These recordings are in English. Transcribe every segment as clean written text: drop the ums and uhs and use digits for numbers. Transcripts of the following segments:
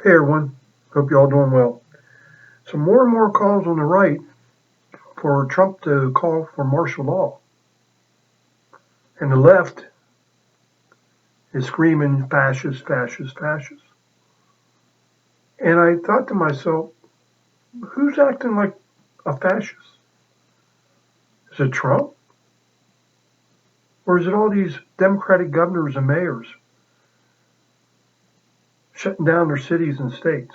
Hey everyone, hope you all doing well. So more and more calls on the right for Trump to call for martial law, and the left is screaming fascist, fascist, fascist. And I thought to myself, who's acting like a fascist? Is it Trump? Or is it all these Democratic governors and mayors shutting down their cities and states,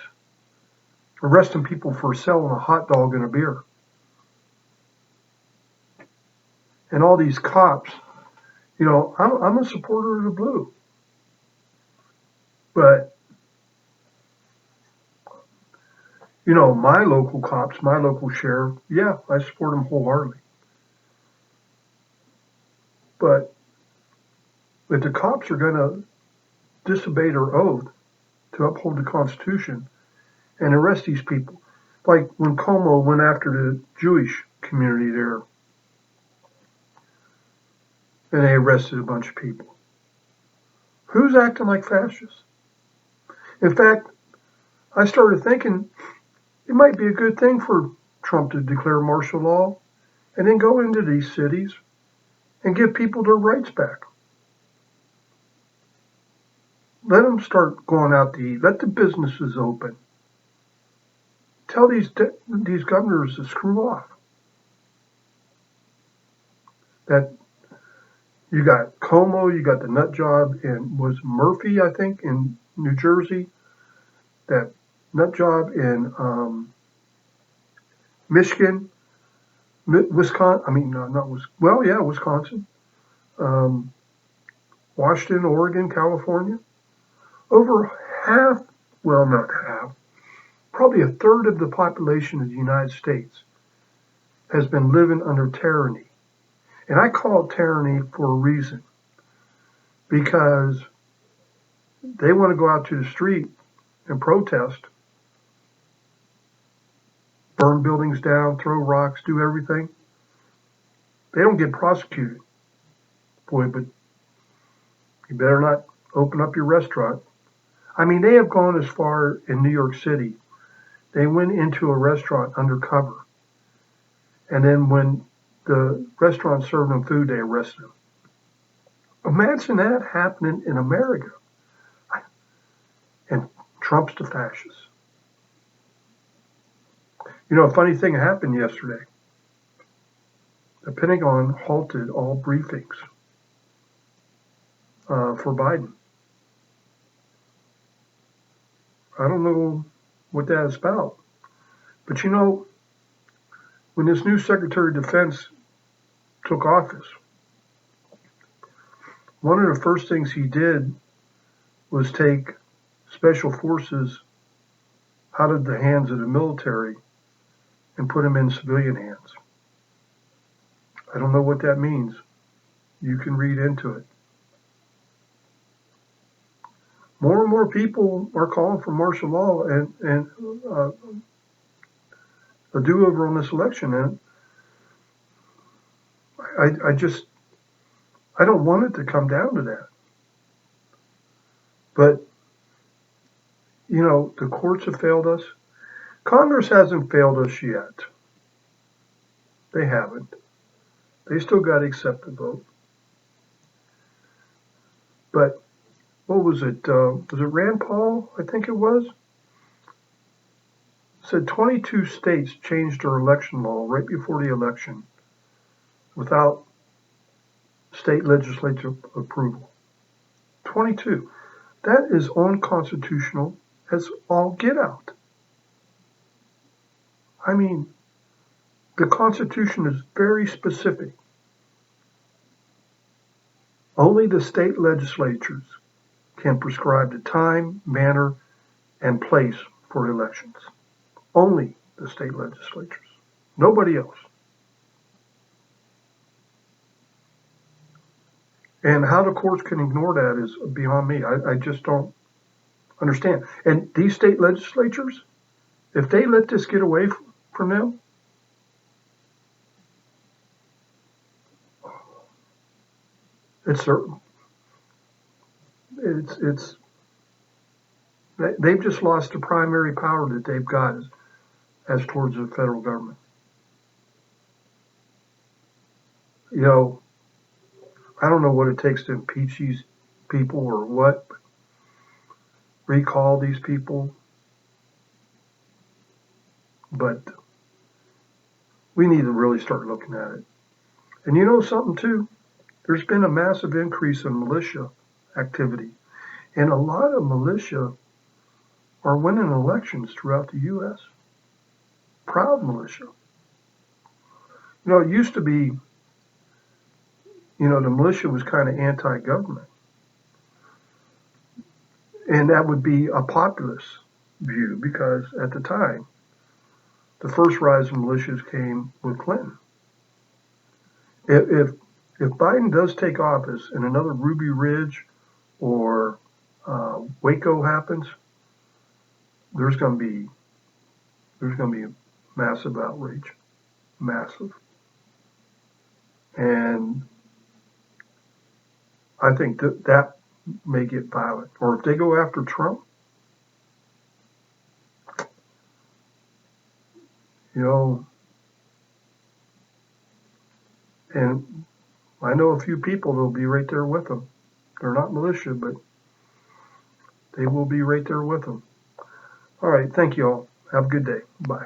arresting people for selling a hot dog and a beer? And all these cops, I'm a supporter of the blue, but my local cops, my local sheriff, yeah, I support them wholeheartedly. But if the cops are going to disobey their oath to uphold the Constitution and arrest these people, like when Como went after the Jewish community there and they arrested a bunch of people, who's acting like fascists? In fact, I started thinking it might be a good thing for Trump to declare martial law and then go into these cities and give people their rights back. Let them start going out to eat. Let the businesses open. Tell these governors to screw off. That you got Como, you got the nut job in was Murphy, I think, in New Jersey. That nut job in Michigan, Wisconsin. I mean, not Wisconsin. Well, yeah, Wisconsin, um, Washington, Oregon, California. Over half, well, not half, probably a third of the population of the United States has been living under tyranny. And I call it tyranny for a reason, because they want to go out to the street and protest, burn buildings down, throw rocks, do everything. They don't get prosecuted. Boy, but you better not open up your restaurant. I mean, they have gone as far in New York City. They went into a restaurant undercover. And then when the restaurant served them food, they arrested them. Imagine that happening in America. And Trump's the fascist. A funny thing happened yesterday. The Pentagon halted all briefings for Biden. I don't know what that is about. But when this new Secretary of Defense took office, one of the first things he did was take special forces out of the hands of the military and put them in civilian hands. I don't know what that means. You can read into it. More and more people are calling for martial law and a do-over on this election. And I don't want it to come down to that. But, the courts have failed us. Congress hasn't failed us yet. They haven't. They still got to accept the vote. But what was it? Was it Rand Paul? I think it was. Said 22 states changed their election law right before the election without state legislature approval. 22. That is unconstitutional as all get out. I mean, the Constitution is very specific. Only the state legislatures can prescribe the time, manner, and place for elections. Only the state legislatures. Nobody else. And how the courts can ignore that is beyond me. I just don't understand. And these state legislatures, if they let this get away from them, it's certain. It's They've just lost the primary power that they've got as towards the federal government. You know, I don't know what it takes to impeach these people or what, recall these people, but we need to really start looking at it. And you know something too? There's been a massive increase in militia activity. And a lot of militia are winning elections throughout the U.S. Proud militia. You know, it used to be, the militia was kind of anti-government. And that would be a populist view because at the time, the first rise of militias came with Clinton. If Biden does take office and another Ruby Ridge or Waco happens, there's going to be massive outrage, massive, and I think that may get violent. Or if they go after Trump, and I know a few people that'll be right there with them. They're not militia, but they will be right there with them. All right, thank you all. Have a good day. Bye.